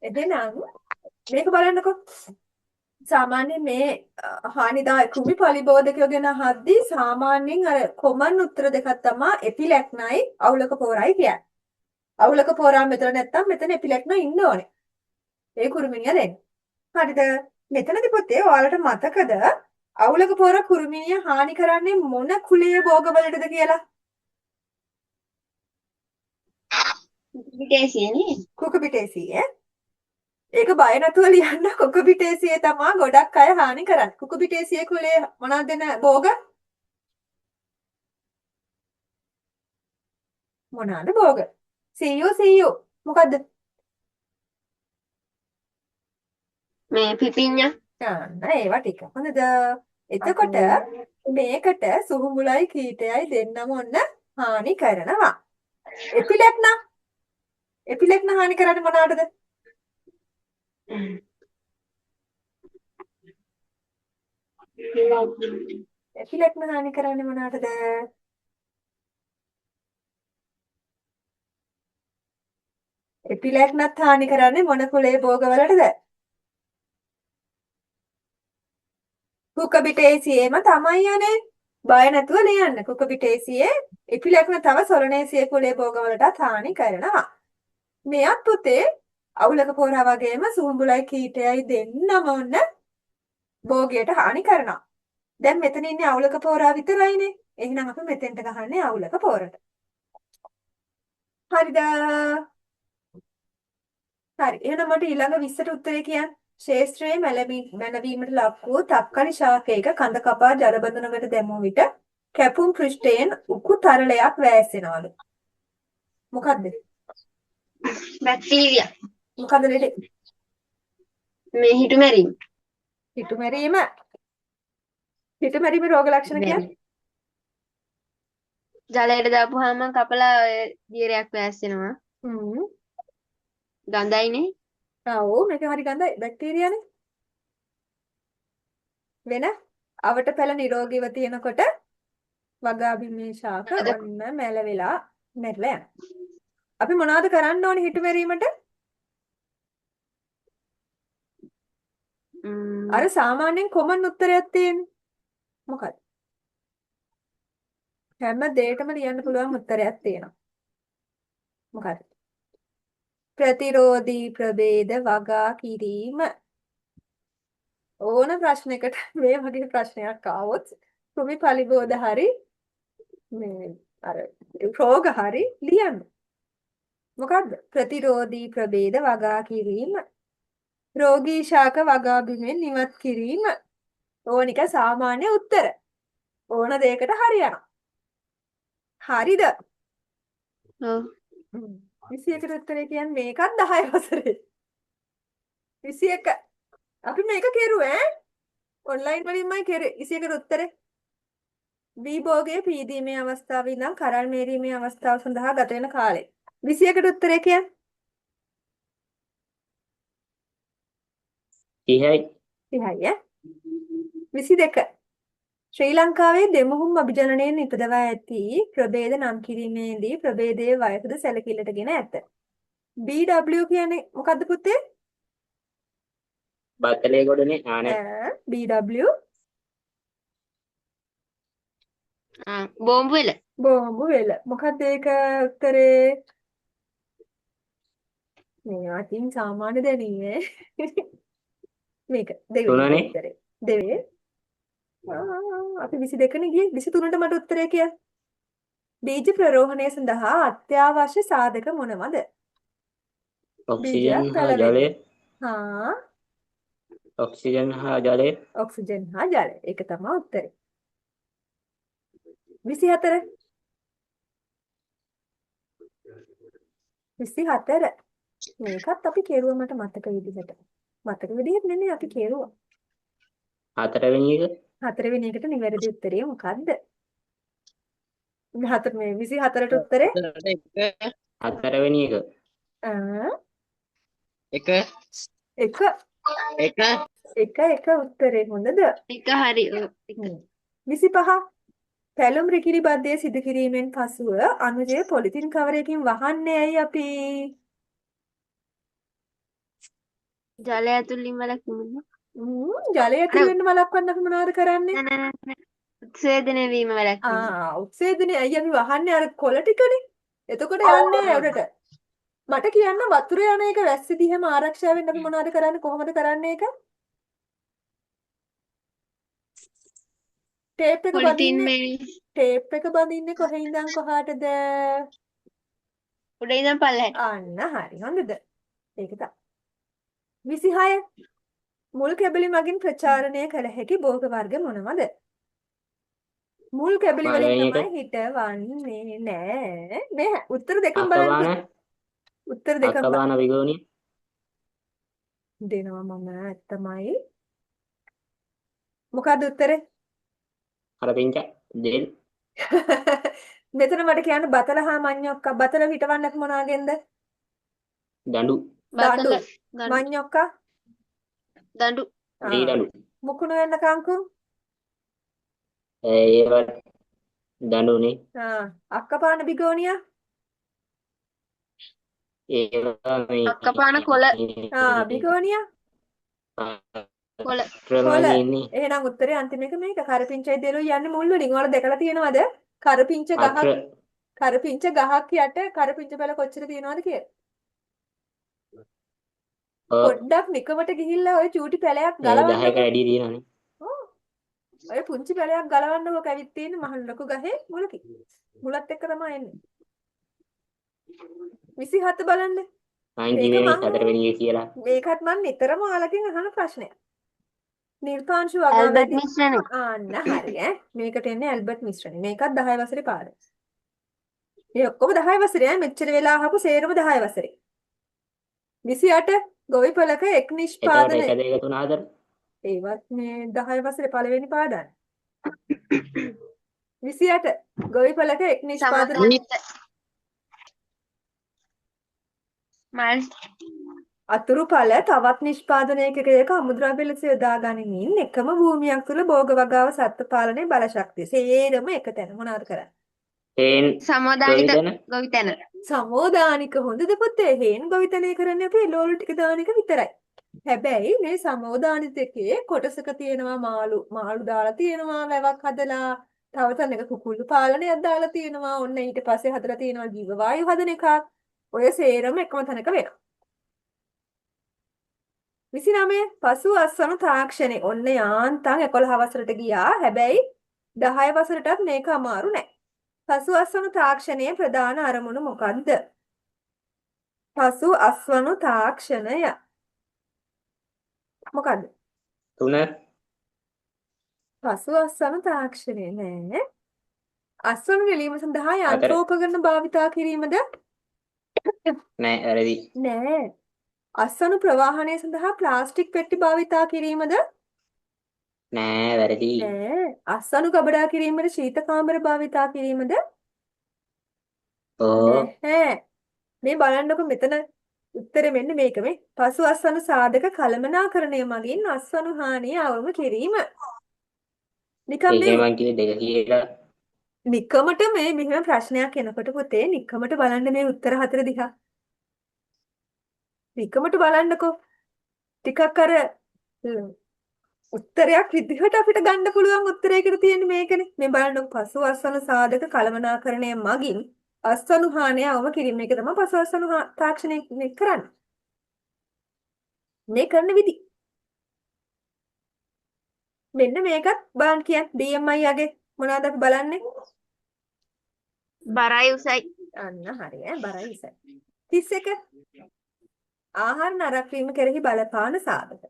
එහෙනම් මේක බලන්නකෝ. සාමාන්‍යයෙන් මේ හානිදායක කෘමි පලිබෝධකයෝ ගැන අහද්දී සාමාන්‍යයෙන් අර කොමන් උත්තර දෙකක් තමයි එපිලැක්නයි අවුලක පෝරයි කියන්නේ. අවුලක පෝරා මෙතන නැත්තම් මෙතන එපිලැක්න ඉන්න ඕනේ. ඒ කුරුමිනිය දෙන්න. හරිද? මෙතනදී පුතේ ඔයාලට මතකද අවුලක පෝර කුරුමිනිය හානි කරන්නේ මොන කුලයේ භෝගවලටද කියලා? විදේශීයනේ. කුකුබිටේසියේ. ඒක බය නැතුව ලියන්න කුකුබිටේසියේ තමයි ගොඩක් අය හානි කරන්නේ. කුකුබිටේසියේ කුලයේ මොනවද දෙන භෝග? මොනවාද භෝග? සීයු මොකද්ද? මේ පිපිඤ්ඤා. යන්න ඒවා ටික. හොඳද? එතකොට මේකට සුහුඹුලයි කීටයයි දෙන්නම ඔන්න හානි කරනවා. එපිලෙක්න හානි කරන්නේ මොනවටද? එපිලෙක්න හානි කරන්නේ මොනවටද? එපිලෙක්නත් හානි කරන්නේ මොන කුලයේ භෝගවලටද? කුකබිටේසියේම තමයි යන්නේ. බය නැතුව ලියන්න. කුකබිටේසියේ එපිලෙක්න තව සොලනේසියේ කුලයේ භෝගවලටත් හානි කරනවා. මෙයත් පුතේ අවුලක පෝරා වගේම සුහුඹුලයි කීටයයි දෙන්නම ඔන්න භෝගයට හානි කරනවා. දැන් මෙතන ඉන්නේ අවුලක පෝරා විතරයිනේ. එහෙනම් අපි මෙතෙන්ට ගහන්නේ අවුලක පෝරට. හරිද? හරි. එහෙනම් මට ඊළඟ 20ට උත්තරේ කියන්න. ශේෂ්ත්‍රයේ මැලවීමට ලක් වූ තක්කලි ශාකයක කඳ කපා ජලබඳුනකට දැමුව විට කැපුම් පෘෂ්ඨයෙන් උකු තරලයක් වැස්සෙනවලු. මොකද්ද? බැක්ටීරියා. මොකද්ද ලෙඩේ? මේ හිටු මැරීම. හිටුමැරීම. හිටුමැරීමේ රෝග ලක්ෂණ කියන්නේ? ජලයට දාපුවාම කපලා දියරයක් වැස්සෙනවා. ගඳයිනේ. ඔව් මේක හරි ගඳයි. බැක්ටීරියානේ. වෙන අවට පැල නිරෝගීව තියෙනකොට වගා බිමේ ශාක ඔන්න මැල වෙලා මැරලා යනවා. අපි මොනවද කරන්න ඕනේ හිටු මැරීමට? අර සාමාන්‍යයෙන් කොමන් උත්තරයක් තියෙන්නේ. මොකක්ද? හැම දෙයකම ලියන්න පුළුවන් උත්තරයක් තියෙනවා. මොකක්ද? ප්‍රතිරෝධී ප්‍රභේද වගා කිරීම. ඕන ප්‍රශ්නයකට මේ වගේ ප්‍රශ්නයක් ආවොත් කෘමි පලිබෝධ හරි මේ අර රෝග හරි ලියන්න. මොකද්ද? ප්‍රතිරෝධී ප්‍රභේද වගා කිරීම. රෝගී ශාක වගා බිමෙන් නිවත් කිරීම. ඕනික සාමාන්‍ය උත්තර. ඕන දෙයකට හරියනවා. හරිද? ඔව්. 21ට උත්තරේ කියන්නේ මේකත් 10 වසරේ. 21. අපි මේක කෙරුවේ ඔන්ලයින් වලින්මයි කෙරුවේ 21ට උත්තරේ. B භෝගයේ පීදීමේ අවස්ථාවේ ඉඳන් කරල් මේරීමේ අවස්ථාව සඳහා ගත වෙන කාලය. 21ට උත්තරේ කියන්නේ 30යි. 30යි 22. ශ්‍රී ලංකාවේ දෙමුහුම් අභිජනනයෙන් නිපදවා ඇති ප්‍රභේද නම් කිරීමේදී ප්‍රභේදයේ වයසද සැලකිල්ලටගෙන ඇත. BW කියන්නේ මොකද්ද පුතේ? බත්තලේ ගොඩනේ ආනේ. BW බෝම්බු වෙල. බෝම්බු වෙල. මොකක්ද ඒක උත්තරේ? මේවා තින් සාමාන්‍ය දැනීමේ. මේක දෙවෙනි උත්තරේ. දෙවෙනි. අපි 22නේ ගියේ 23ට මට උත්තරේ කියන්න. බීජ ප්‍රරෝහණය සඳහා අත්‍යවශ්‍ය සාධක මොනවද? ඔක්සිජන් හා ජලය. හා ඔක්සිජන් හා ජලය. ඔක්සිජන් හා ජලය. ඒක තමයි උත්තරේ. 24. 24. මේකත් අපි කෙරුවා මට මතක විදිහට. මතක විදිහට නෙමෙයි අපි කෙරුවා. හතරවෙනි එක. හතරවෙනි එකට නිවැරදි උත්තරේ මොකද්ද? 24ට උත්තරේ හතරවෙනි එක. එක උත්තරේ හොඳද? එක හරි. 25. පැලුම් රිකිරි බද්ධය සිදු කිරීමෙන් පසුව අනුජය පොලිතින් කවරයකින් වහන්නේ ඇයි අපි? ජලය ඇතුළින් වැළැක්වීම. ජලය ඇතුළේ වෙන්න වළක්වන්න අපි මොනවද කරන්නේ? නෑ නෑ නෑ. උත්සේදනය වීම වැළැක්වීම. උත්සේදනය අයිය අපි වහන්නේ අර කොළ ටිකනේ. එතකොට යන්නේ නැහැ උඩට. මට කියන්න වතුර යන එක වැස්ස දිහම ආරක්ෂා වෙන්න අපි මොනවද කරන්නේ? කොහොමද කරන්නේ ඒක? ටේප් එක පොලිතින් බඳින්නේ මේ ටේප් එක බඳින්නේ කොහේ ඉඳන් කොහාටද? උඩ ඉඳන් පල්ලෙහාට. අන්න හරි. හොඳද? ඒක තමයි. 26 මුල් කැබලි මගින් ප්‍රචාරණය කළ හැකි භෝග වර්ග මොනවද? මුල් කැබලි වලින් පළවෙනි එක තමයි හිටවන්නේ නෑ. මේ උත්තර දෙකම අකබාන බලන්න. උත්තර දෙකම අකබාන විගෝණිය දෙනවා මම ඇත්තමයි. මොකද්ද උත්තරේ? හරපිංච දෙල් මෙතන මට කියන්න බතල හා මඤ්ඤොක්කා බතල හිටවන්න අපි මොනවාගෙන්ද? දඬු දඬු. දඬු මඤ්ඤොක්කා දඬු දී දඬු මුකුණු වෙන්න කංකු. ඒවට දඬුනේ අක්කපාන බිගෝනියා ඒවා මේ අක්කපාන කොළ බිගෝනියා කොළ කොළ. ඉන්නේ එහෙනම් උත්තරේ අන්තිම එක මේක. කරපිංචයි දෙලුයි යන්නේ මුල් වලින්. ඔයාලා දැකලා තියෙනවද? කරපිංච අක්‍ර ගහක් කරපිංච ගහක් යට කරපිංච පැල කොච්චර තියෙනවද කියලා. පොඩ්ඩක් නිකමට ගිහිල්ලා ওই චූටි පැලයක් 10ක ගලවන්නකෝ. වැඩි තියෙනවානේ ඔව්. ඔය පුංචි පැලයක් ගලවන්නකෝ කැවිත් තියෙන මහ ලොකු ගහේ මුලකින්. මුලත් එක්ක තමයි එන්නේ. 27 බලන්න. මං මේක කිව්වේ මේ මං හතරවෙනි එක කියලා මේකත් මම නිතරම ඔයාලකින් අහන ප්‍රශ්නයක්. නිර්පාංශු ඇල්බර්ට් අගමැති මිශ්‍රණය. අන්න හරි ඈ. මේකට එන්නේ ඇල්බර්ට් මිශ්‍රණය. මේකත් 10 වසරේ පාඩම. මේ ඔක්කොම 10 වසරේ ඈ. මෙච්චර වෙලා අහපු සේරම 10 වසරේ. 28 ගොවිපලක එක් එතකොට නිෂ්පාදනය 1 2 3 4 ඒවත් මේ 10 වසරේ පළවෙනි පාඩම්. 28 ගොවිපලක එක් නිෂ්පාදනය සමන්විත මල් අතුරු ඵල තවත් නිෂ්පාදනයකක අමුද්‍රව්‍ය ලෙස යොදා ගනිමින් එකම භූමියක් තුළ භෝග වගාව සත්ත්ව පාලනයේ බල ශක්තිය. සේරම එක තැන මොනවද කරන්නේ? තේන් සමෝදානික ගොවිතැන ගොවිතැන. සමෝදානික හොඳද පුතේ? හේන් ගොවිතැනය කරන්නේ අපි එළවලු ටික දාන එක විතරයි. හැබැයි මේ සමෝදානිත එකේ කොටසක තියෙනවා මාළු දාලා තියෙනවා වැවක් හදලා තව තැනක කුකුළු පාලනයක් දාලා තියෙනවා. ඔන්න ඊට පස්සේ හදලා තියෙනවා ජීව වායු හදන එකක්. ඔය සේරම එකම තැනක වෙනවා. 29 පසු අස්වනු තාක්ෂණේ ඔන්න යාන්තම් 11 වසරට ගියා. හැබැයි 10 වසරටත් මේක අමාරු නෑ. පසු අස්වනු තාක්ෂණයේ ප්‍රධාන අරමුණු මොකක්ද? පසු අස්වනු තාක්ෂණය මොකද්ද? 3 පසු අස්වනු තාක්ෂණය නෑ. අස්වනු නෙලීම සඳහා හතර. යන්ත්‍රෝපකරණ භාවිතා කිරීමද? නෑ වැරදි නෑ. අස්වනු ප්‍රවාහනය සඳහා ප්ලාස්ටික් පෙට්ටි භාවිතා කිරීමද? නෑ වැරදි නෑ. අස්වනු ගබඩා කිරීමට ශීත කාමර භාවිතා කිරීමද? ඕ නැහැ. මේ බලන්නකො මෙතන උත්තරේ මෙන්න මේක මේ. පසු අස්වනු සාධක කළමනාකරණය මගින් අස්වනු හානිය අවම කිරීම. නිකම් ඒකේ මේ මං කිව්වේ දෙක කියලා නිකමට මේ මෙහෙම ප්‍රශ්නයක් එනකොට පුතේ නිකමට බලන්න මේ උත්තර හතර දිහා. නිකමට බලන්නකෝ. ටිකක් අර උත්තරයක් විදිහට අපිට ගන්න පුළුවන් උත්තරයකට තියෙන්නේ මේකනේ. මේ බලන්නකො පසු අස්වනු සාධක කළමනාකරණය මගින් අස්වනු හානිය අවම කිරීම. මේක තමයි පසු අස්වනු තාක්ෂණය මේ කරන්නේ. මේ කරන විදි. මෙන්න මේකත් බලන්න කියන්න DMI යගේ මොනවද අපි බලන්නේ? බරයි උසයි. අන්න හරි ඈ බරයි ඉසයි. 31 ආහාර නරක වීම කෙරෙහි බලපාන සාධක.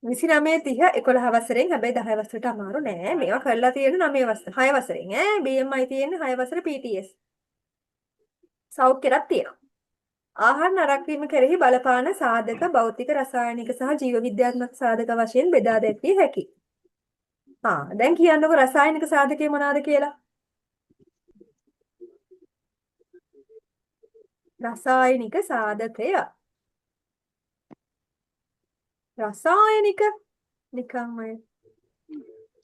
29 30 11 වසරෙන් හැබැයි 10 වසරට අමාරු නෑ. මේවා කරලා තියෙන 9 වසර 6 වසරෙන් ඈ BMI තියෙන්නේ 6 වසර PTS. සෞඛ්‍යයක් තියෙනවා. ආහාර නරක වීම කෙරෙහි බලපාන සාධක භෞතික රසායනික සහ ජීව විද්‍යාත්මක සාධක වශයෙන් බෙදා දැක්විය හැකියි. දැන් කියන්නකො රසායනික සාධකේ මොනවාද කියලා? රසායනික සාධකය. රසායනික නිකම් ඔය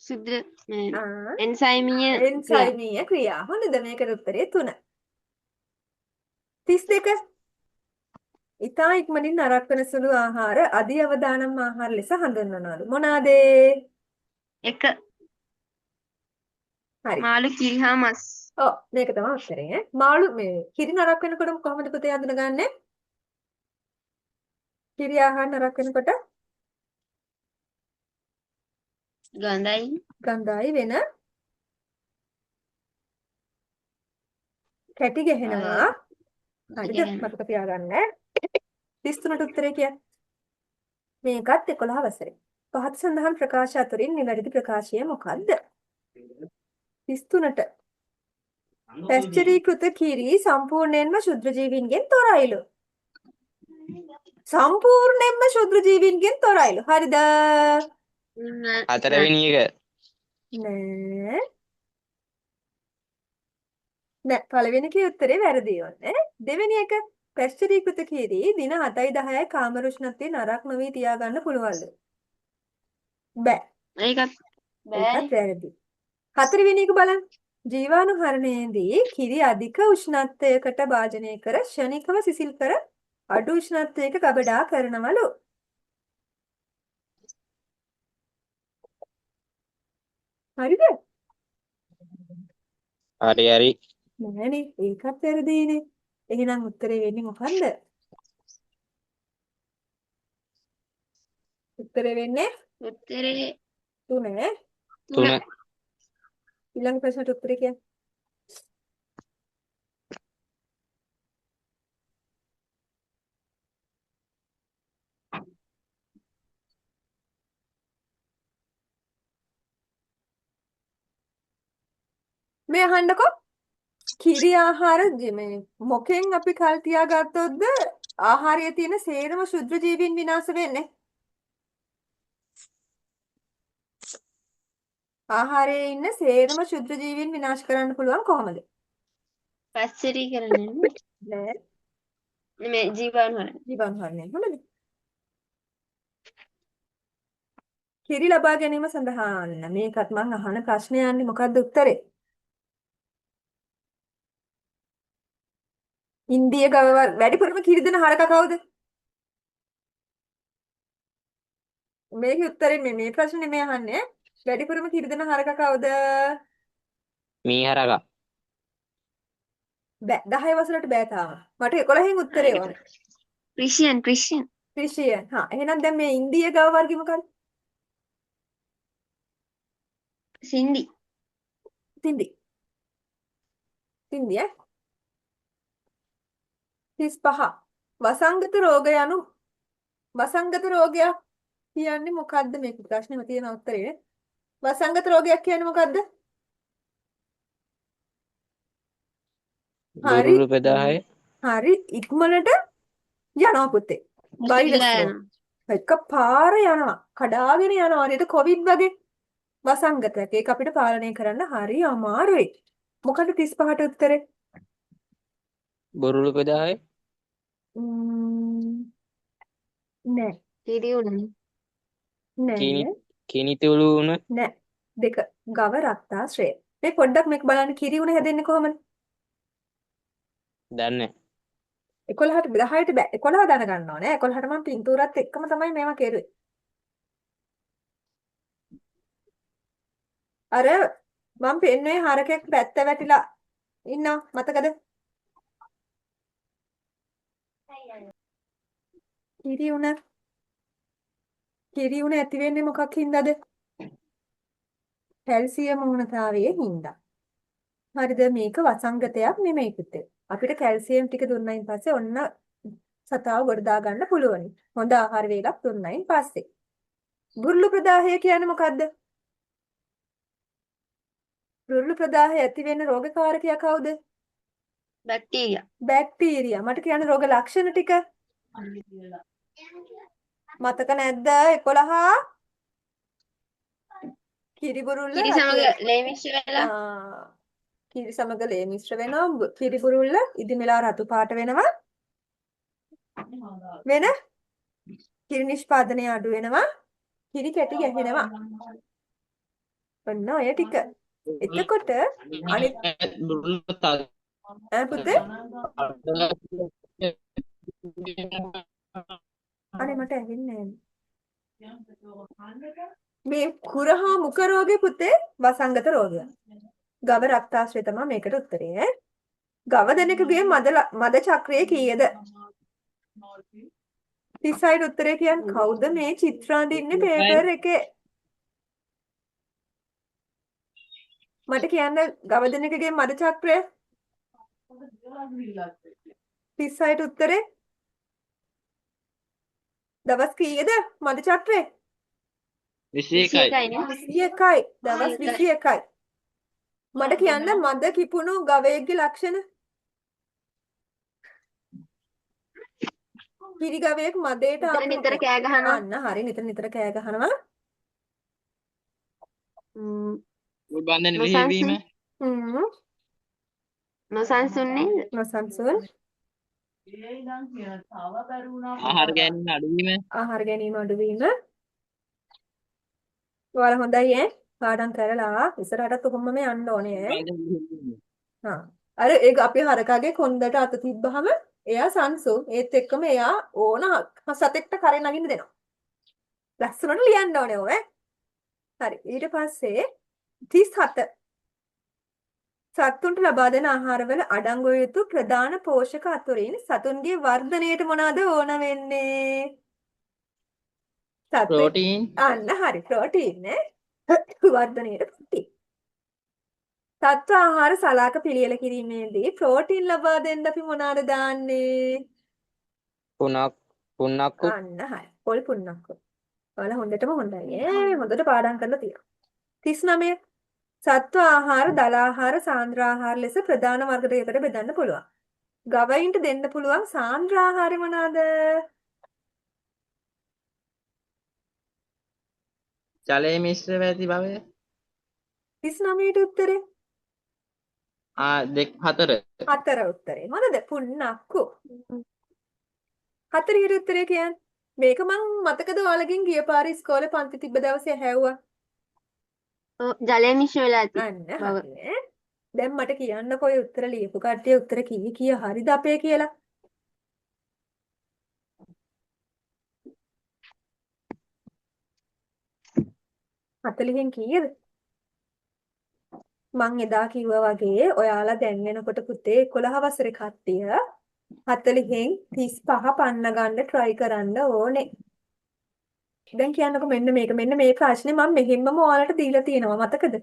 සුද්ධ ආ එන්සයිමීය එන්සයිමීය ක්‍රියා. හොඳද මේකට උත්තරේ 3. 32 ඉතා ඉක්මනින් නරක් වෙන සුළු ආහාර අධි අවදානම් ආහාර ලෙස හඳුන්වනවලු. මොනවාද? එක හරි. මාළු කිරි හා මස්. ඔව් මේක තමයි උත්තරේ ඈ. මාළු මේ කිරි නරක් වෙනකොට කොහොමද පුතේ හඳුනගන්නේ? කිරි ආහාර නරක් වෙනකොට ගඳයි. ගඳයි වෙන කැටි ගැහෙනවා. හරිද? ගැහෙනවා. මතක තියාගන්න. 33ට උත්තරේ කියන්නේ. මේකත් 11 වසරේ. පහත සඳහන් ප්‍රකාශ අතරින් නිවැරදි ප්‍රකාශය මොකක්ද? 33ට පැස්චරීකృత කිරි සම්පූර්ණයෙන්ම ශුද්‍ර ජීවීන්ගෙන් තොරයිලු. සම්පූර්ණයෙන්ම ශුද්‍ර ජීවීන්ගෙන් තොරයිලු. හරිද? හතරවෙනි එක නෑ. නෑ පළවෙනි කී උත්තරේ වැරදි වුණේ. දෙවෙනි එක පැස්චරීකృత කිරි දින 7යි 10යි කාමර උෂ්ණත්වයේ නරක නොවි තියාගන්න පුළුවන්ද? බෑ. ඒකත් බෑ. ඒකත් වැරදි. හතරවෙනි එක බලන්න. ජීවාණුහරණයේදී කිරි අධික උෂ්ණත්වයකට භාජනය කර ක්ෂණිකව සිසිල් කර අඩු උෂ්ණත්වයක ගබඩා කරනවලු. හරිද? හරි නෑනේ ඒකත් වැරදිනේ. එහෙනම් උත්තරේ වෙන්නේ මොකන්ද? උත්තරේ වෙන්නේ උත්තරේ 3. තුන ඊළඟ ප්‍රශ්නට උත්තරේ කියන්න. මේ අහන්නකෝ. කිරි ආහාර මේ මොකෙන් අපි කල් තියාගත්තොත්ද ආහාරයේ තියෙන සේරම ශුද්‍ර ජීවීන් විනාශ වෙන්නේ? ආහාරයේ ඉන්න සේරම ශුද්‍ර ජීවීන් විනාශ කරන්න පුළුවන් කොහොමද? පැස්චරි කරන්නේ නෑ මේ ජීවාණු ජීවාණුහරණය. හොඳද? කිරි ලබා ගැනීම සඳහා මේකත් මං අහන ප්‍රශ්නේ යන්නේ මොකද්ද උත්තරේ? ඉන්දිය ගව වැඩිපුරම කිරි දෙන හරකා කවුද? මේකේ උත්තරේ මේ ප්‍රශ්නේ මේ අහන්නේ. වැඩිපුරම කිරි දෙන හරකා කවුද? මීහරක බෑ 10 වසරට බෑ තාම. මට 11න් උත්තරේ ඕනේ. Christian Christian. හා එහෙනම් දැන් මේ ඉන්දිය ගව වර්ගය මොකක්ද? සින්දි සින්දි. සින්දි 35. වසංගත රෝගයක් කියන්නේ මොකද්ද? මේක ප්‍රශ්නේම තියෙන උත්තරේ. වසංගත රෝගයක් කියන්නේ මොකද්ද? හරි. බුරුළු ප්‍රදාහය හරි ඉක්මනට යනවා පුතේ. වෛරස් රෝග. එකපාර යනවා. කඩාගෙන යනවා. හරියට කොවිඩ් වගේ වසංගතයක්. ඒක අපිට පාලනය කරන්න හරි අමාරුයි. මොකද 35ට උත්තරේ? බුරුළු ප්‍රදාහය නෑ. කිරි උණනේ කිනි නෑ. කිනිතුළු උන නෑ. දෙක. ගව රක්තාශ්‍රය. මේ පොඩ්ඩක් මේක බලන්න කිරි උණ හැදෙන්නේ කොහමද? දන්නේ 11ට 10ට බෑ. 11 දැනගන්න ඕනේ. 11ට මම පින්තූරත් එක්කම තමයි මේවා කෙරුවේ. අර මම පෙන්නුවේ හරකෙක් පැත්ත වැටිලා ඉන්නවා. මතකද? කිරි උණ ඇති වෙන්නේ මොකක් හින්දාද? කැල්සියම් ඌනතාවයේ හින්දා. හරිද? මේක වසංගතයක් නෙමෙයි පුතේ. අපිට කැල්සියම් ටික දුන්නයින් පස්සේ ඔන්න සතාව ගොඩ දා ගන්න පුළුවනි. හොඳ ආහාර වේලක් දුන්නයින් පස්සේ. බුරුළු ප්‍රදාහය කියන්නේ මොකද්ද? බුරුළු ප්‍රදාහය ඇති වෙන රෝගකාරකයා කවුද? Bacteria bacteria. මට කියන්න රෝග ලක්ෂණ ටික. මතක නැද්ද? 11 කිරි බුරුල්ල කිරි සමග ලේ මිශ්‍ර වෙලා කිරි සමග ලේ මිශ්‍ර වෙනවා. කිරි බුරුල්ල ඉදිමෙලා රතු පාට වෙනවා. වෙන කිරි නිෂ්පාදනය අඩු වෙනවා. කිරි කැටි ගැහෙනවා. ඔන්න ඔය ටික. එතකොට අනිත් බුරුළු තල් පුතේ අනේ මට ඇහෙන්නේ නැහැ. මේ කුරහා මුඛ රෝගේ පුතේ වසංගත රෝගය. ගව රක්තාශ්‍රය තමයි මේකට උත්තරේ ඈ. ගව දෙනෙකුගේ මද චක්‍රය කීයද? 36ට උත්තරේ කියන්නේ කවුද මේ චිත්‍ර අඳින්නේ පේපර් එකේ? මට කියන්න ගව දෙනෙකුගේ මද චක්‍රය 36ට උත්තරේ දවස් කීයද මද චක්‍රේ? 21යි. 21යි නේ. 21යි. දවස් 21යි. මට කියන්න මද කිපුණු ගවයෙක්ගේ ලක්ෂණ. පිරි ගවයෙක් මදේට නිතර නිතර කෑ ගහනවා. අන්න හරි නිතර නිතර කෑ ගහනවා. ඔය බන්ධන ලිහිවීම. හ්ම්. නොසන්සුන් නේද? නොසන්සුන්. ආහාර ගැනීම අඩුවීම. ආහාර ගැනීම අඩුවීම. ඔයාලා හොඳයි ඈ. පාඩම් කරලා ඉස්සරහටත් කොහොමම යන්න ඕනේ ඈ. හා. අර ඒක අපේ හරකාගේ කොන්දට අත තිබ්බහම එයා සංසුන්. ඒත් එක්කම එයා ඕන සතෙක්ට කරේ නගින්න දෙනවා. ලස්සනට ලියන්න ඕනේ ඔය. හරි. ඊට පස්සේ 37 සත්තුන්ට ලබා දෙන ආහාරවල අඩංගු වූ යුතු ප්‍රධාන පෝෂක අතුරින් සතුන්ගේ වර්ධනයට මොනවාද ඕන වෙන්නේ? ප්‍රෝටීන්. අන්න හරි ප්‍රෝටීන් නේ. වර්ධනයට ප්‍රෝටීන්. සත්ව ආහාර සලාක පිළියෙල කිරීමේදී ප්‍රෝටීන් ලබා දෙන්න අපි මොනවාද දාන්නේ? පුන්නක්කු. අන්න හරි. පොල් පුන්නක්කු. ඔයාලා හොඳටම හොඳයි ඈ. හොඳට පාඩම් කරලා තියෙනවා. 39 සත්ව ආහාර, දල ආහාර, සාන්ද්‍ර ආහාර ලෙස ප්‍රධාන වර්ග දෙකකට බෙදන්න පුළුවන්. ගවයින්ට දෙන්න පුළුවන් සාන්ද්‍ර ආහාරය මොනවාද? ජලයේ මිශ්‍ර ඇති බවය. 39ට උත්තරේ 4. 4 උත්තරේ. මොනද? පුන්නක්කු. 4 උත්තරේ කියන්නේ මේක මං මතකද ඔයාලගෙන් ගිය පාර ඉස්කෝලේ පන්ති තිබ්බ දවසේ හැව්වා. ජලය මිශ්‍ර වෙලා ඇති. අන්න හරිනේ. දැන් මට කියන්නකෝ ඔය උත්තර ලියපු කට්ටිය උත්තර කී හරිද අපේ කියලා. හතලිහෙන් කීයද? මං එදා කිව්වා වගේ ඔයාලා දැන් වෙනකොට පුතේ 11 වසරේ කට්ටිය 40න් 35 පන්න ගන්න try කරන්න ඕනේ. දැන් කියන්නකෝ මෙන්න මේ ප්‍රශ්නේ මම මෙහෙම්මම ඔයාලට දීලා තියෙනවා මතකද?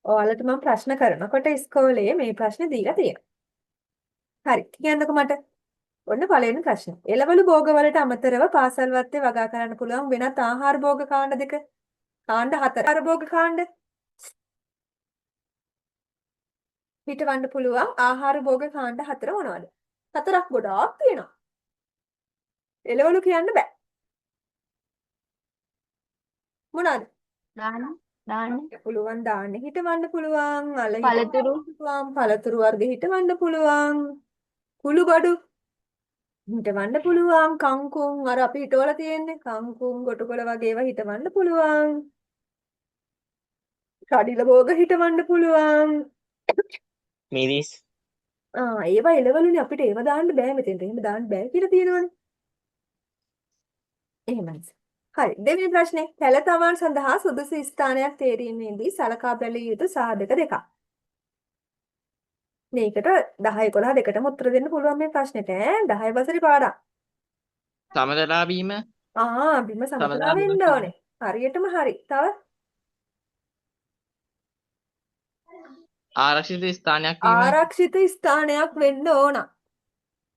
ඔයාලට මම ප්‍රශ්න කරනකොට ඉස්කෝලේ මේ ප්‍රශ්නේ දීලා තියෙනවා. හරි කියන්නකෝ මට. ඔන්න පළවෙනි ප්‍රශ්නේ. එළවලු භෝගවලට අමතරව පාසල් වත්තේ වගා කරන්න පුළුවන් වෙනත් ආහාර භෝග කාණ්ඩ දෙක. කාණ්ඩ 4. ආහාර භෝග කාණ්ඩ. හිටවන්න පුළුවන් ආහාර භෝග කාණ්ඩ 4 මොනවද? 4ක් ගොඩාක් තියෙනවා. එළවලු කියන්න බෑ. මොනවාද? දාන්න පුළුවන් දාන්න හිටවන්න පුළුවන් අල පළතුරු. පුළුවන් පළතුරු වර්ග හිටවන්න පුළුවන් කුළු බඩු හිටවන්න පුළුවන් කංකුම් අර අපි හිටවලා තියෙන්නේ කංකුම් ගොටුකොළ වගේ ඒවා හිටවන්න පුළුවන් කඩිල භෝග හිටවන්න පුළුවන් මිරිස්. ඒවා එළවලුනේ අපිට ඒව දාන්න බෑ මෙතෙන්ට එහෙම දාන්න බෑ කියලා තියෙනවනේ එහෙමයි හරි දෙවෙනි ප්‍රශ්නේ පැලතවන් සඳහා සුදුසු ස්ථානයක් තේරීමේදී සලකා බැලිය යුතු සාධක දෙකක්. මේකට 10 11 දෙකටම උත්තර දෙන්න පුළුවන් මේ ප්‍රශ්නෙට ඈ 10 වසරේ පාඩම්. සමතලා වීම. බිම සමතලා වෙන්න ඕනේ. හරියටම හරි. තව ආරක්ෂිත ස්ථානයක් වීම. ආරක්ෂිත ස්ථානයක් වෙන්න ඕන.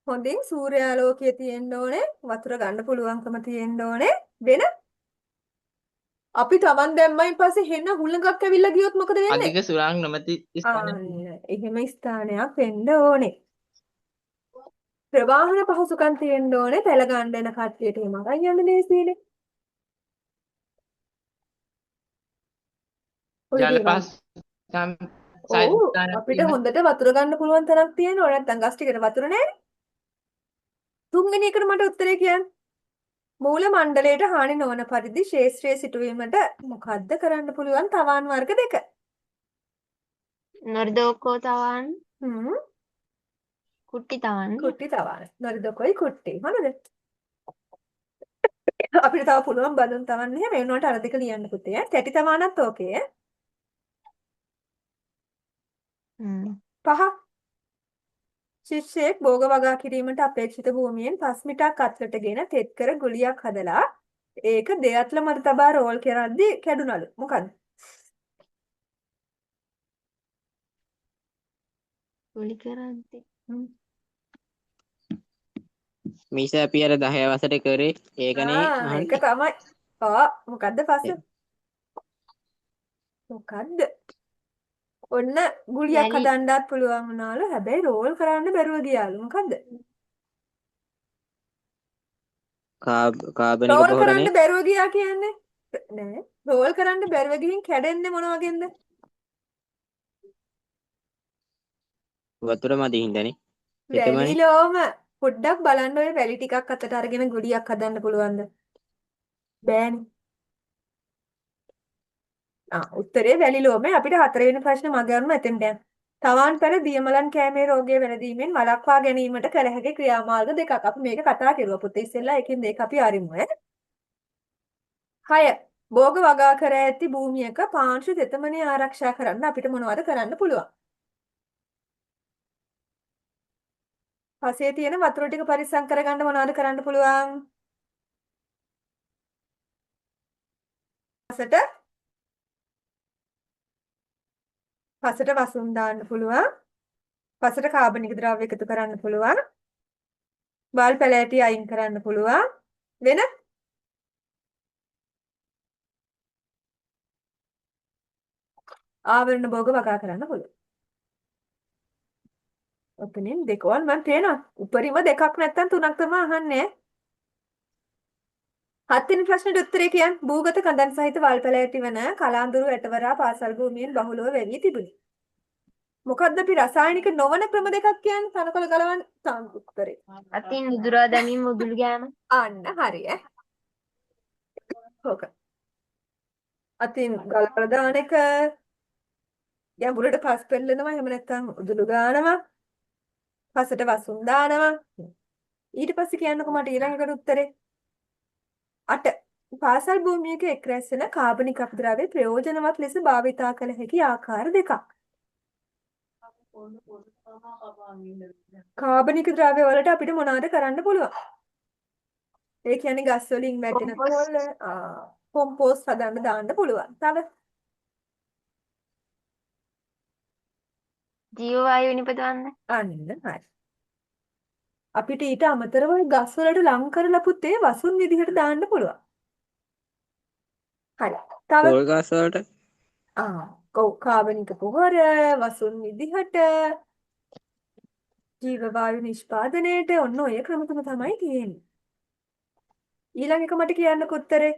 හොඳින් සූර්යාලෝකය තියෙන්න ඕනේ. වතුර ගන්න පුළුවන්කම තියෙන්න ඕනේ. වෙන අපි Taman දැම්මයින් පස්සේ හෙන හුළඟක් ඇවිල්ලා ගියොත් මොකද වෙන්නේ? අධික සුරංග නොමැති ස්ථානයක්. එහෙම ස්ථානයක් වෙන්න ඕනේ. ප්‍රවාහන පහසුකම් තියෙන්න ඕනේ. පැල ගන්න යන කට්ටියට එහෙම අරන් යන්න ලේසියිනේ. ජල පහසුකම් අපිට හොඳට වතුර ගන්න පුළුවන් තරක් තියෙනවා. නැත්නම් ගස් ටිකට වතුර නැහැ. තුන්වෙනි එකට මට උත්තරේ කියන්න. මූල මණ්ඩලයට හානි නොවන පරිදි ශේෂ්ත්‍රයේ සිටුවීමට මොකද්ද කරන්න පුළුවන් තවාන් වර්ග දෙක? නොර්දෝකෝ තවන්. කුට්ටි තවන්නේ. කුට්ටි තවන්න. නොරිදොකොයි කුට්ටි. හරිද? අපිට තව පුළුවන් බඳුන් තවන්න එහෙම වෙනකොට අර දෙක ලියන්න පුතේ. තැටි තවන්නත් ඕකේ. හ්ම්. 5. ශිෂ්‍යයෙක් භෝග වගා කිරීමට අපේක්ෂිත භූමියෙන් 5 මිටක් අත්ලටගෙන තෙත් කර ගුලියක් හදලා ඒක දෙයත්ල මත තබා රෝල් කරද්දි කැඩුනලු. මොකද්ද? ගුලි කරද්දි. මිස අපි අර 10 වසරේ කරේ ඒකනේ ඒක අහන්නේ. තමයි. මොකද්ද පස්ස? මොකද්ද? ඔන්න ගුලියක් වැලි. හදන්නත් පුළුවන් වුණාලු. හැබැයි රෝල් කරන්න බැරුව ගියාලු. මොකද්ද? කාබනික රෝල් පොහොරනේ. කරන්න බැරුව ගියා කියන්නේ නෑ. රෝල් කරන්න බැරුව ගිහින් කැඩෙන්නේ මොන වගේන්ද? වතුර මදි හින්දානේ. වැලි එතමනේ. ලෝම. පොඩ්ඩක් බලන්න ඔය වැලි ටිකක් අතට අරගෙන ගුලියක් හදන්න පුළුවන්ද? බෑනේ. උත්තරේ වැලි ලෝමේ. අපිට 4 වෙනි ප්‍රශ්නේ මග යන්න එතෙන්ට යන්න. තවන් පෙර දියමලන් කෑමේ රෝගය වැළඳීමෙන් වළක්වා ගැනීමට කළ හැකි ක්‍රියාමාර්ග දෙකක්. අපි මේක කතා කරුවා පුතේ ඉස්සෙල්ලා. ඒකෙන් දෙක අපි අරිමු ඈ. 6. භෝග වගා කර ඇති භූමියක පාංශු තෙතමනේ ආරක්ෂා කරන්න අපිට මොනවද කරන්න පුළුවන්? පසේ තියෙන වතුර ටික පරිස්සම් කරගන්න මොනවද කරන්න පුළුවන්? පසට වසුන් දාන්න පුළුවන්. පසට කාබනික ද්‍රව්‍ය එකතු කරන්න පුළුවන්. බාල් පැලෑටි අයින් කරන්න පුළුවන්. වෙන ආවරණ භෝග වගා කරන්න පුළුවන්. ඔතනින් දෙකවල් මම පේනවා. උපරිම දෙකක් නැත්තම් තුනක් තමයි අහන්නේ. 7 වෙනි ප්‍රශ්නෙට උත්තරේ කියන්න. භූගත කඳන් සහිත වල් පැලෑටි වන කලාඳුරු ඇටවරා පාසල් භූමියෙන් බහුලව වැවී තිබුණි. මොකද්ද අපි රසායනික නොවන ක්‍රම දෙකක් කියන්නේ? තනකොළ ගලවන්න තම උත්තරේ. අතින් උදුරා දැමීම උදුළු ගෑම. අන්න හරි ඈ. ඕක. අතින් ගලවලා දාන එක යඹුරට පස් පෙරලෙනවා එහෙම නැත්නම් උදුළු ගානවා. පසට වසුන් දානවා. ඊට පස්සේ කියන්නකො මට ඊළඟට උත්තරේ. 8. පාසල් භූමියක එක් රැස් වෙන කාබනික අපද්‍රව්‍ය ප්‍රයෝජනවත් ලෙස භාවිතා කළ හැකි ආකාර දෙකක්. කාබනික ද්‍රව්‍ය වලට අපිට මොනවද කරන්න පුළුවන්? ඒ කියන්නේ ගස් වලින් වැටෙන කොම්පෝස්ට්. කොළ කොම්පෝස්ට් හදන්න දාන්න පුළුවන්. තව ජීව වායුව නිපදවන්න. අන්න හරි. අපිට ඊට අමතරව ගස් වලට ලං කරලා පුතේ වසුන් විදිහට දාන්න පුළුවන්. හරි. තව පොල් ගස් වලට කාබනික පොහොර වසුන් විදිහට ජීව වායු නිෂ්පාදනයේට ඔන්න ඔය ක්‍රම තුන තමයි තියෙන්නේ. ඊළඟ එක මට කියන්නකෝ උත්තරේ.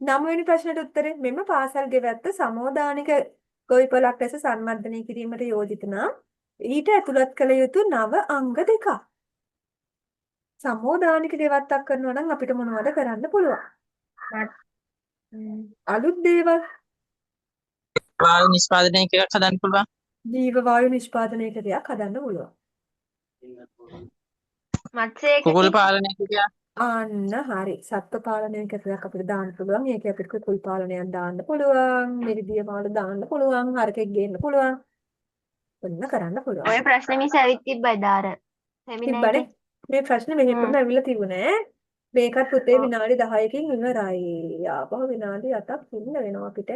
9 වෙනි ප්‍රශ්නෙට උත්තරේ මෙම පාසල් ගෙවැත්ත සමෝදානික ගොවිපළක් ලෙස සංවර්ධනය කිරීමට යෝජිත නම් ඊට ඇතුළත් කළ යුතු නව අංග දෙකක්. සමෝදානික ගෙවත්තක් කරනවා නම් අපිට මොනවද කරන්න පුළුවන්? අලුත් දේවල් වායු නිෂ්පාදනය එකක් හදන්න පුළුවන්. ජීව වායු නිෂ්පාදනය කරයක් හදන්න පුළුවන්. මත්ස්‍යයක කුකුල් පාලනය කියා. අන්න හරි. සත්ත්ව පාලනය කරයක් අපිට දාන්න පුළුවන්. ඒක අපිට කුකුල් පාලනයක් දාන්න පුළුවන්. මිරිදිය මාළු දාන්න පුළුවන්. හරකෙක් ගේන්න පුළුවන්. ඔන්න කරන්න පුළුවන්. ඔය ප්‍රශ්නේ මිස් ඇවිත් තිබ්බයි දාර. සෙමිනාර් තිබ්බනේ. එකේ. මේ ප්‍රශ්නේ මෙහෙකම ඇවිල්ලා තිබුණේ. මේකත් පුතේ විනාඩි 10කින් ඉවරයි. ආපහු විනාඩි 8ක් ඉන්න වෙනවා අපිට.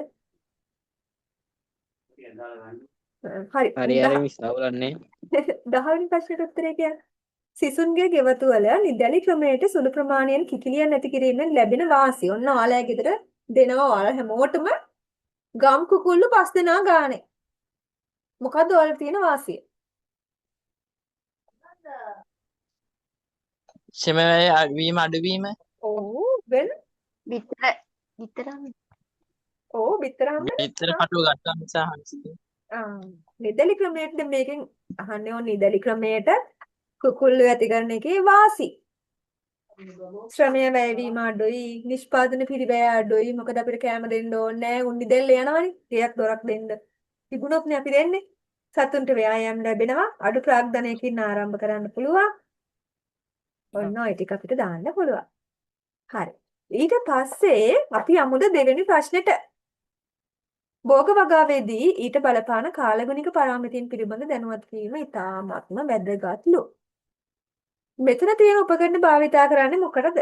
හරි. හරි හරි මිස් අවුලන්නේ. 10 වෙනි ප්‍රශ්නෙට උත්තරේ කියන්න. සිසුන්ගේ ගෙවතු වල නිදැලි ක්‍රමයට සුළු ප්‍රමාණයෙන් කිකිලියන් නැති කිරීමෙන් ලැබෙන වාසිය. ඔන්න ඔයාලගේ ගෙදර දෙනවා ඔයාලා හැමෝටම ගම් කුකුල්ලු 5 දෙනා ගානේ. මොකද්ද ඔයාලට තියෙන වාසිය? ශ්‍රමයේ අඩුවීම අඩුවීම. ඔව් වෙන විතරම. ඔව් බිත්තර හම්බ විතර කටුව ගත්තා නිසා හම්සිනේ. නිදැලි ක්‍රමයට දැන් මේකෙන් අහන්නේ ඕන නිදැලි ක්‍රමයට කුකුල්ලු ඇති කරන එකේ වාසි. ශ්‍රමය වැයවීම අඩුයි, නිෂ්පාදන පිරිවැය අඩුයි. මොකද අපිට කැම දෙන්න ඕනේ නැහැ. උන් නිදැල්ල යනවනේ. ටිකක් දොරක් දෙන්න. තිබුණොත් නේ අපි දෙන්නේ. සතුන්ට ව්‍යායාම ලැබෙනවා. අඩු ප්‍රාග්ධනයකින් ආරම්භ කරන්න පුළුවන්. ඔන්න ඔය ටික අපිට දාන්න පුළුවන්. හරි. ඊට පස්සේ අපි යමුද දෙවෙනි ප්‍රශ්නෙට. භෝග වගාවේදී ඊට බලපාන කාලගුණික පාරාමිතීන් පිළිබඳ දැනුවත් වීම ඉතාමත්ම වැදගත්ලු. මෙතන තියෙන උපකරණ භාවිතා කරන්නේ මොකටද?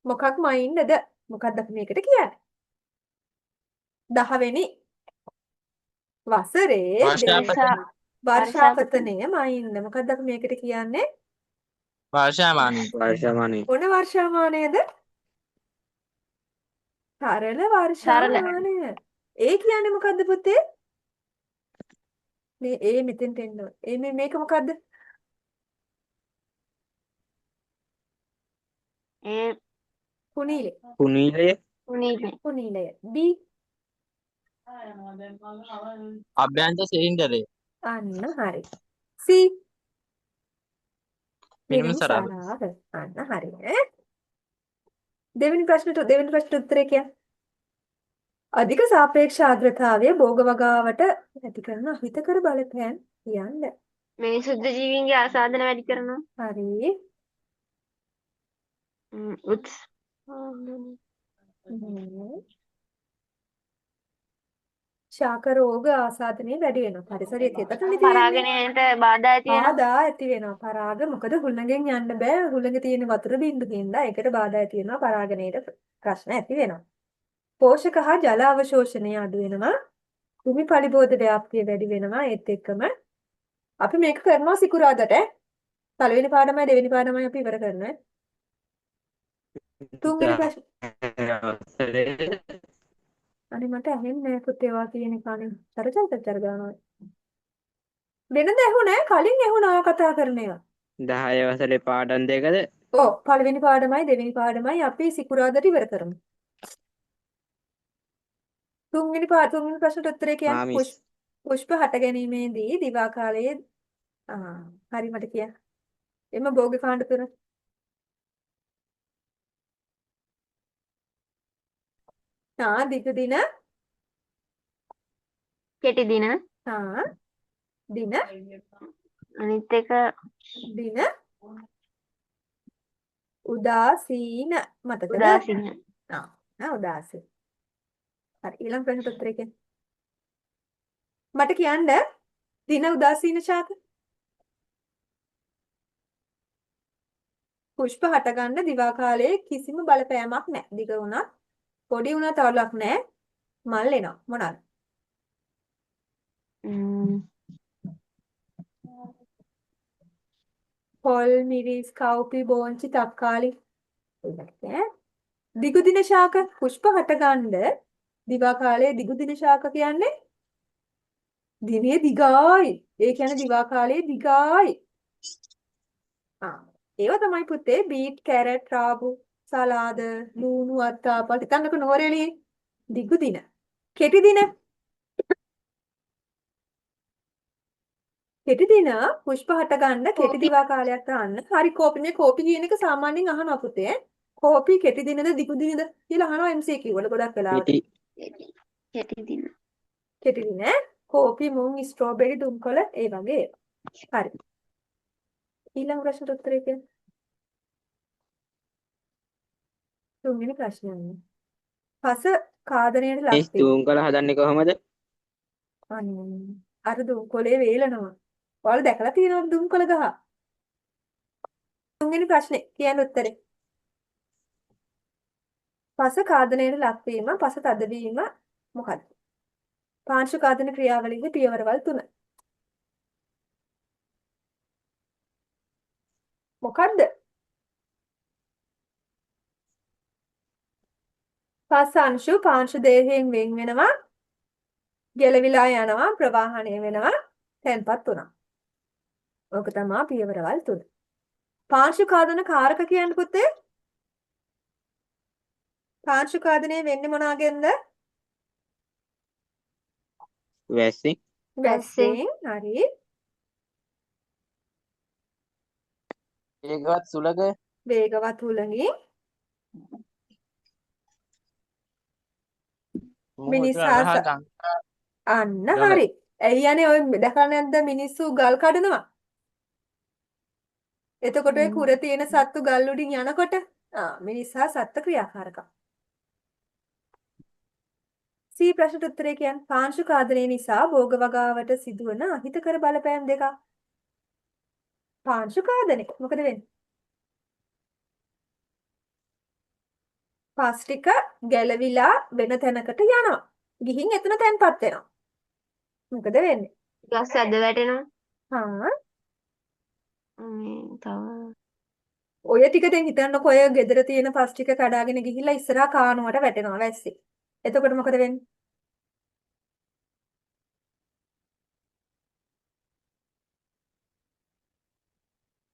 මොකක් මයින්ඩද? මොකක්ද අපි මේකට කියන්නේ? 10 වෙනි වසරේ වර්ෂාපතන වර්ෂාපතනය මයින්ඩ. මොකක්ද අපි මේකට කියන්නේ? වර්ෂාමානී වර්ෂමානී මොන වර්ෂාමානයද? සරල වර්ෂාමානය. ඒ කියන්නේ මොකද්ද පුතේ? මේ ඒ මෙතෙන්ට එන්න ඕන. මේක මොකද්ද? ඒ කුණීලය. කුණීලය උනීලේ කුණීලය. B අභ්‍යන්තර සිලින්ඩරය අන්න හරි. C මිනිම මිනිම සරාව සාරාව. අන්න හරි ඈ. දෙවෙනි ප්‍රශ්නට උත්තරේ කියන්න. අධික සාපේක්ෂ ආර්ද්‍රතාවය භෝග වගාවට ඇති කරන අහිතකර බලපෑම් කියන්න. මේ සුද්ධ ජීවීන්ගේ ආසාදන වැඩි කරනවා. හරි. ශාක රෝග ආසාදනය වැඩි වෙනවා. පරිසරයේ තෙතකනේ තියෙන්නේ. පරාගණයට බාධා ඇති වෙනවා. බාධා ඇති වෙනවා. පරාග මොකද හුළඟෙන් යන්න බෑ. හුළඟ තියෙන වතුර බින්දු හින්දා ඒකට බාධා ඇති වෙනවා. පරාගණයට ප්‍රශ්න ඇති වෙනවා. පෝෂක හා ජල අවශෝෂණය අඩු වෙනවා. භූමි පලිබෝධ ව්‍යාප්තිය වැඩි වෙනවා. ඒත් එක්කම අපි මේක කරනවා සිකුරාදට. පළවෙනි පාඩමයි දෙවෙනි පාඩමයි අපි ඉවර කරනවා. තුන්වෙනි ප්‍රශ්න. අනේ මට ඇහෙන්නේ නැහැ පුතේ වා කියන එක අනේ තරචර ගන්නවා. වෙනද ඇහුනේ කලින් ඇහුණා කතා කරන ඒවා. 10 වසරේ පාඩම් දෙකද ඔව් පළවෙනි පාඩමයි දෙවෙනි පාඩමයි අපි සිකුරාදට ඉවර කරමු. තුන්වෙනි ප්‍රශ්නට උත්තරේ කියන්න. මිස් පුෂ්ප හට ගැනීමේදී දිවා කාලයේ හරි මට කියන්න. එම භෝග කාණ්ඩ තුන. දිග දින කෙටි දින දින අනිත් එක දින උදාසීන මතකද? උදාසීන. උදාසීන. හරි ඊළඟ ප්‍රශ්නට උත්තරේ කියන්න. මට කියන්න දින උදාසීන ශාක. පුෂ්ප හටගන්න දිවා කාලයේ කිසිම බලපෑමක් නැහැ. දිග වුණත් පොඩි වුණත් අවුලක් නැහැ. මල් එනවා. මොනවාද? පොල් මිරිස් කව්පි බෝංචි තක්කාලි. දිගු දින ශාක පුෂ්ප හටගන්න දිවා කාලයේ දිගු දින ශාක කියන්නේ දිනේ දිගයි. ඒ කියන්නේ දිවා කාලයේ දිගයි. ඒවා තමයි පුතේ බීට් කැරට් රාබු සලාද ලූණු අත්තාපල් හිතන්නක නෝරෙලියේ දිගු දින. කෙටි දින පුෂ්ප හට ගන්න කෙටි දිවා කාලයක් ගන්න. හරි කෝපි මේ කෝපි කියන එක සාමාන්‍යයෙන් අහනවා පුතේ. කෝපි කෙටි දිනද දිගු දිනද කියලා අහනවා MCQ වල ගොඩක් වෙලාවට. කෙටි දින. කෙටි දින කෝපි මුං ස්ට්‍රෝබෙරි දුම්කොළ ඒ වගේ ඒවා. හරි. ඊළඟ ප්‍රශ්නට උත්තරේ කියන්න. තුන්වෙනි ප්‍රශ්නය. පස කාදනයට ලක් මිස් දුම්කොළ හදන්නේ කොහමද? අර දුම්කොළේ වේලනවා. ඔයාලා දැකලා තියෙනවද දුම්කොළ ගහ? තුන්වෙනි ප්‍රශ්නේ කියන්න උත්තරේ. පස කාදනයට ලක්වීම, පස තදවීම මොකක්ද? පාංශු කාදන ක්‍රියාවලියේ පියවරවල් 3. මොකද්ද? පස් අංශු පාංශු දේහයෙන් වෙන් වෙනවා, ගැලවිලා යනවා, ප්‍රවාහණය වෙනවා, තැන්පත් වුණා. ඕක තමයි පියවරවල් 3. පාංශු කාදන කාරක කියන්නේ පුතේ? පාංශු කාදනය වෙන්නේ මොනවාගෙන්ද? වැස්සෙන් වැස්සෙන්. හරි. ඒකවත් සුලක වේගවත් හුළඟින් මිනිසා අන්න ගල. හරි. ඇයි යන්නේ ඔය දැකලා නැද්ද මිනිස්සු ගල් කඩනවා? එතකොට ඔය කුර තියෙන සත්තු ගල් උඩින් යනකොට මිනිසා සත්ත්ව ක්‍රියාකාරකම්. සී ප්‍රශ්නට උත්තරේ කියන්නේ පාංශු කාදනය නිසා භෝග වගාවට සිදුවන අහිතකර බලපෑම් දෙකක්. පාංශු කාදනය මොකද වෙන්නේ? පස් ටික ගැලවිලා වෙන තැනකට යනවා. ගිහින් එතන තැන්පත් වෙනවා. මොකද වෙන්නේ? ගස් ඇද වැටෙනවා. හා තව ඔය ටික දැන් හිතන්නකො ඔය ගෙදර තියෙන පස් ටික කඩාගෙන ගිහිල්ලා ඉස්සරහා කානුවට වැටෙනවා වැස්සේ. එතකොට මොකද වෙන්නේ?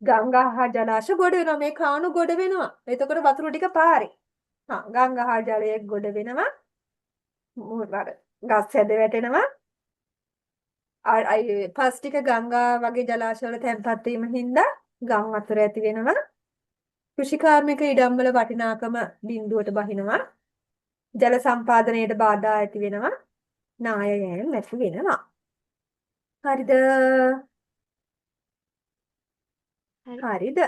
ගංගා හා ජලාශ ගොඩ වෙනවා. මේ කාණු ගොඩ වෙනවා. එතකොට වතුර ටික පාරේ. ගංගා හා ජලය ගොඩ වෙනවා. ගස් හැද වැටෙනවා. පස් ටික ගංගා වගේ ජලාශ වල තැන්පත් වීම හින්දා ගම් වතුර ඇති වෙනවා. කෘෂිකාර්මික ඉඩම් වල වටිනාකම බිඳුවට බහිනවා. ජල සම්පාදනයට බාධා ඇති වෙනවා. නාය යෑම නැති වෙනවා. හරිද? හරිද?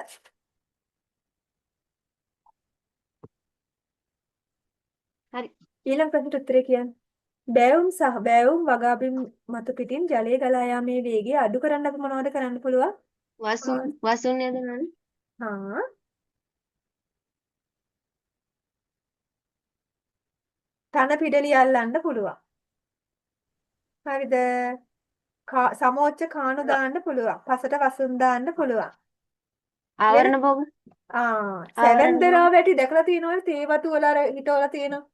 හරි. ඊළඟ ප්‍රශ්නට උත්තරේ කියන්න. බෑවුම් වගාබිම් මතු පිටින් ජලය ගලා යාමේ වේගය අඩු කරන්න අපි මොනවද කරන්න පුළුවන්? වසුන් නේද නෝන? හා තන පිඩලිය අල්ලන්න පුළුවන්. හරිද? සමෝච්ච කාණු දාන්න පුළුවන්. පසට වසුන් දාන්න පුළුවන්. ආවරණ භෝග. සැවැන්දරා වැටි දැකලා තියෙනවද? තේ වතු වල අර හිටවල තියෙනවා.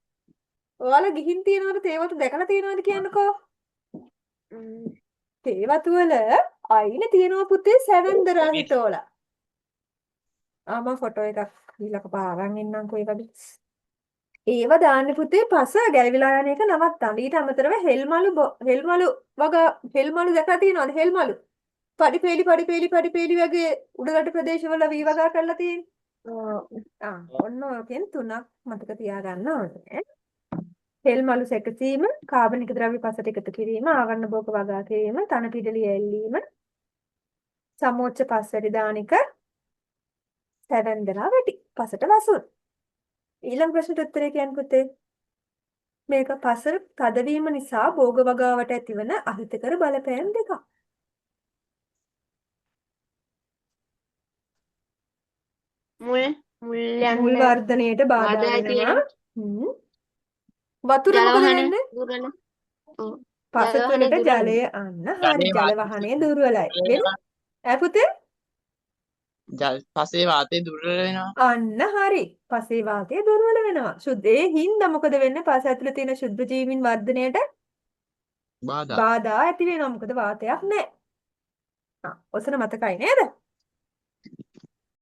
ඔයාලා ගිහින් තියෙනවද තේ වතු දැකලා තියෙනවද කියන්නකෝ? තේ වතු වල අයින තියෙනවා පුතේ සැවැන්දරා හිටවල. මම ෆොටෝ එකක් ඊළඟ පාරන් එන්නම්කෝ ඒ වගේ. ඒව දාන්න පුතේ පස ගැලවිලා යන එක නවත්තන්න. ඊට අමතරව හෙල්මලු දැකලා තියෙනවද? හෙල්මලු. පඩිපේලි වගේ උඩරට ප්‍රදේශවල වී වගා කරලා තියෙන්නේ. ඔන්න ඔයකෙන් තුනක් මතක තියාගන්න ඕනේ. හෙල්මලු සැකසීම, කාබනික ද්‍රව්‍ය පසට එකතු කිරීම, ආවරණ භෝග වගා කිරීම, තන පිඩලිය එල්ලීම, සමෝච්ච පස්සට දාන එක, සැවැන්දරා වැටි, පසට වසුන්. ඊළඟ ප්‍රශ්නට උත්තරේ කියන්න පුතේ. මේක පසර තදවීම නිසා භෝග වගාවට ඇතිවන අහිතකර බලපෑම් දෙකක්. මුල් වර්ධනයට බාධා වෙනවා. වතුර මොකද වෙන්නේ? පස තුළට ජලය හරි ජල වහනය දුර්වලයි. වෙන පුතේ? පසේ වාතය දුර්වල වෙනවා. අන්න හරි. පසේ වාතය දුර්වල වෙනවා. ඒ හින්දා මොකද වෙන්නේ? පස ඇතුලේ තියෙන ශුද්ධ ජීවීන් වර්ධනයට බාධා ඇති වෙනවා. මොකද වාතයක් නැහැ. ඔසන මතකයි නේද?